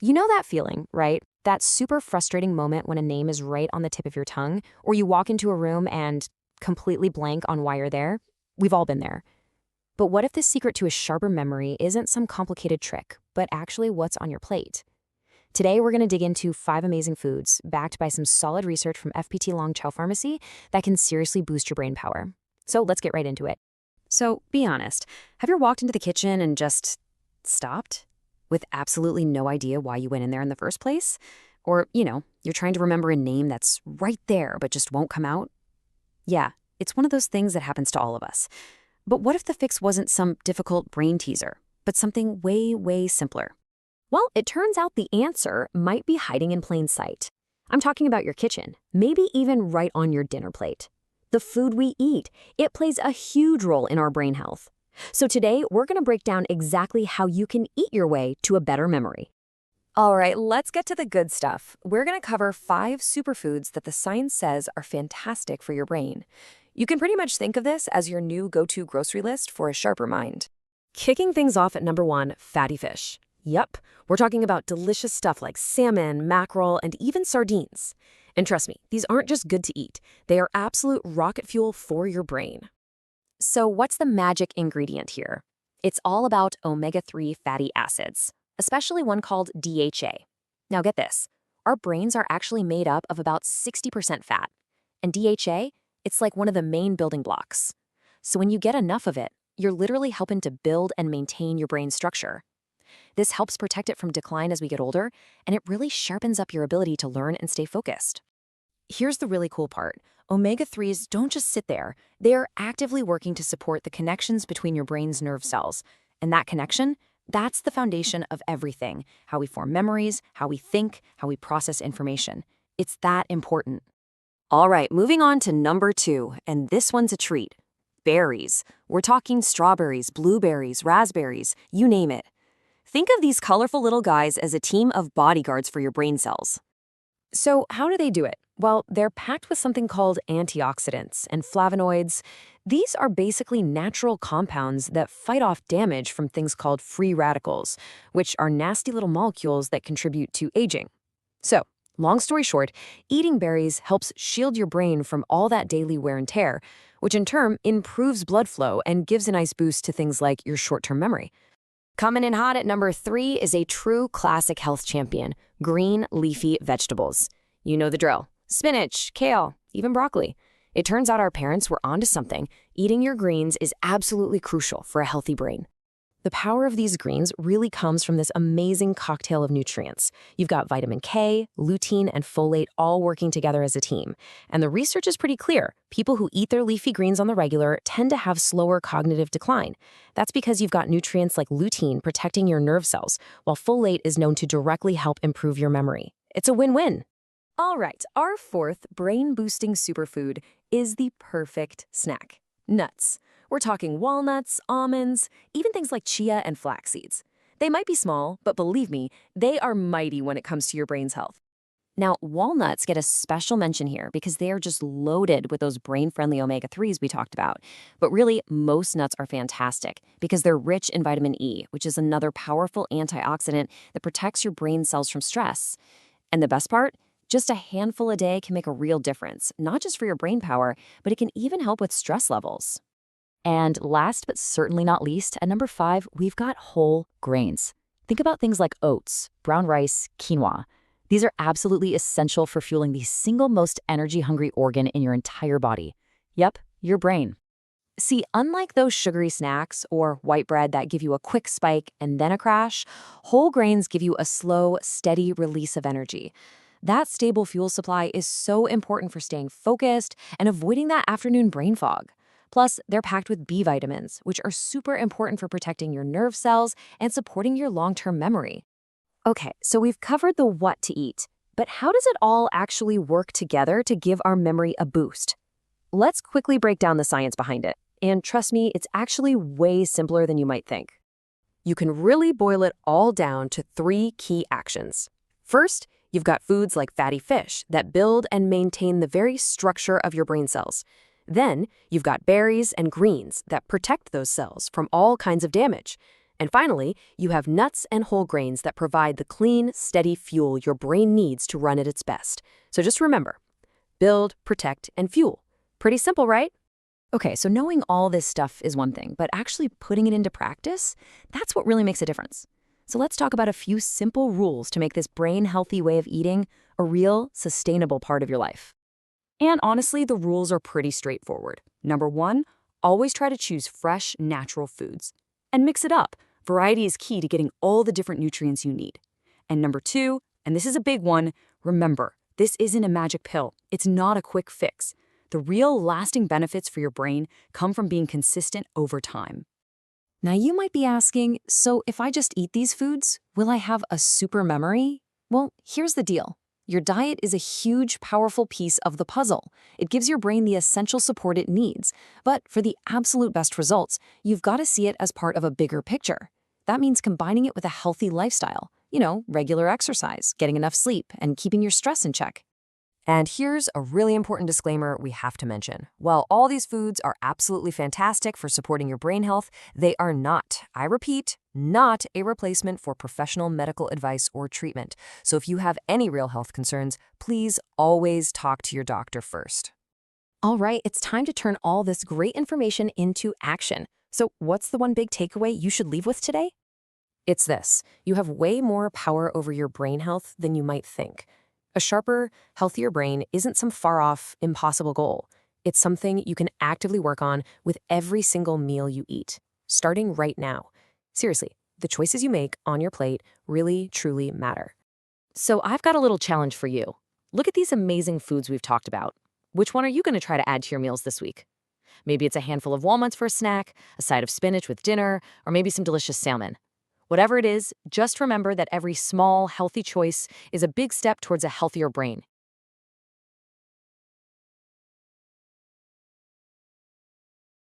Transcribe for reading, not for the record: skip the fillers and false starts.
You know that feeling, right? That super frustrating moment when a name is right on the tip of your tongue, or you walk into a room and completely blank on why you're there? We've all been there. But what if the secret to a sharper memory isn't some complicated trick, but actually what's on your plate? Today, we're going to dig into 5 amazing foods backed by some solid research from FPT Long Chow Pharmacy that can seriously boost your brain power. So let's get right into it. So be honest, have you ever walked into the kitchen and just stopped? With absolutely no idea why you went in there in the first place? Or, you're trying to remember a name that's right there but just won't come out? Yeah, it's one of those things that happens to all of us. But what if the fix wasn't some difficult brain teaser, but something way, way simpler? Well, it turns out the answer might be hiding in plain sight. I'm talking about your kitchen, maybe even right on your dinner plate. The food we eat, it plays a huge role in our brain health. So today, we're going to break down exactly how you can eat your way to a better memory. All right, let's get to the good stuff. We're going to cover 5 superfoods that the science says are fantastic for your brain. You can pretty much think of this as your new go-to grocery list for a sharper mind. Kicking things off at number 1, fatty fish. Yup, we're talking about delicious stuff like salmon, mackerel, and even sardines. And trust me, these aren't just good to eat. They are absolute rocket fuel for your brain. So what's the magic ingredient here? It's all about omega-3 fatty acids, especially one called DHA. Now get this, our brains are actually made up of about 60% fat. And DHA, it's like one of the main building blocks. So when you get enough of it, you're literally helping to build and maintain your brain structure. This helps protect it from decline as we get older, and it really sharpens up your ability to learn and stay focused. Here's the really cool part. Omega-3s don't just sit there. They are actively working to support the connections between your brain's nerve cells. And that connection, that's the foundation of everything. How we form memories, how we think, how we process information. It's that important. All right, moving on to number 2, and this one's a treat. Berries. We're talking strawberries, blueberries, raspberries, you name it. Think of these colorful little guys as a team of bodyguards for your brain cells. So how do they do it? Well, they're packed with something called antioxidants and flavonoids. These are basically natural compounds that fight off damage from things called free radicals, which are nasty little molecules that contribute to aging. So, long story short, eating berries helps shield your brain from all that daily wear and tear, which in turn improves blood flow and gives a nice boost to things like your short-term memory. Coming in hot at number 3 is a true classic health champion, green leafy vegetables. You know the drill. Spinach, kale, even broccoli. It turns out our parents were onto something. Eating your greens is absolutely crucial for a healthy brain. The power of these greens really comes from this amazing cocktail of nutrients. You've got vitamin K, lutein, and folate all working together as a team. And the research is pretty clear. People who eat their leafy greens on the regular tend to have slower cognitive decline. That's because you've got nutrients like lutein protecting your nerve cells, while folate is known to directly help improve your memory. It's a win-win. All right, our 4th brain-boosting superfood is the perfect snack. Nuts. We're talking walnuts, almonds, even things like chia and flax seeds. They might be small, but believe me, they are mighty when it comes to your brain's health. Now, walnuts get a special mention here because they are just loaded with those brain-friendly omega-3s we talked about. But really, most nuts are fantastic because they're rich in vitamin E, which is another powerful antioxidant that protects your brain cells from stress. And the best part? Just a handful a day can make a real difference, not just for your brain power, but it can even help with stress levels. And last but certainly not least, at number 5, we've got whole grains. Think about things like oats, brown rice, quinoa. These are absolutely essential for fueling the single most energy-hungry organ in your entire body. Yep, your brain. See, unlike those sugary snacks or white bread that give you a quick spike and then a crash, whole grains give you a slow, steady release of energy. That stable fuel supply is so important for staying focused and avoiding that afternoon brain fog. Plus, they're packed with B vitamins, which are super important for protecting your nerve cells and supporting your long-term memory. Okay, so we've covered the what to eat, but how does it all actually work together to give our memory a boost? Let's quickly break down the science behind it. And trust me, it's actually way simpler than you might think. You can really boil it all down to 3 key actions. First, you've got foods like fatty fish that build and maintain the very structure of your brain cells. Then, you've got berries and greens that protect those cells from all kinds of damage. And finally, you have nuts and whole grains that provide the clean, steady fuel your brain needs to run at its best. So just remember, build, protect, and fuel. Pretty simple, right? Okay, so knowing all this stuff is one thing, but actually putting it into practice, that's what really makes a difference. So let's talk about a few simple rules to make this brain-healthy way of eating a real, sustainable part of your life. And honestly, the rules are pretty straightforward. Number 1, always try to choose fresh, natural foods. And mix it up. Variety is key to getting all the different nutrients you need. And number 2, and this is a big one, remember, this isn't a magic pill. It's not a quick fix. The real lasting benefits for your brain come from being consistent over time. Now you might be asking, so if I just eat these foods, will I have a super memory? Well, here's the deal. Your diet is a huge, powerful piece of the puzzle. It gives your brain the essential support it needs. But for the absolute best results, you've got to see it as part of a bigger picture. That means combining it with a healthy lifestyle. Regular exercise, getting enough sleep, and keeping your stress in check. And here's a really important disclaimer we have to mention. While all these foods are absolutely fantastic for supporting your brain health, they are not, I repeat, not a replacement for professional medical advice or treatment. So if you have any real health concerns, please always talk to your doctor first. All right, it's time to turn all this great information into action. So what's the one big takeaway you should leave with today? It's this: you have way more power over your brain health than you might think. A sharper, healthier brain isn't some far-off, impossible goal. It's something you can actively work on with every single meal you eat, starting right now. Seriously, the choices you make on your plate really, truly matter. So I've got a little challenge for you. Look at these amazing foods we've talked about. Which one are you going to try to add to your meals this week? Maybe it's a handful of walnuts for a snack, a side of spinach with dinner, or maybe some delicious salmon. Whatever it is, just remember that every small, healthy choice is a big step towards a healthier brain.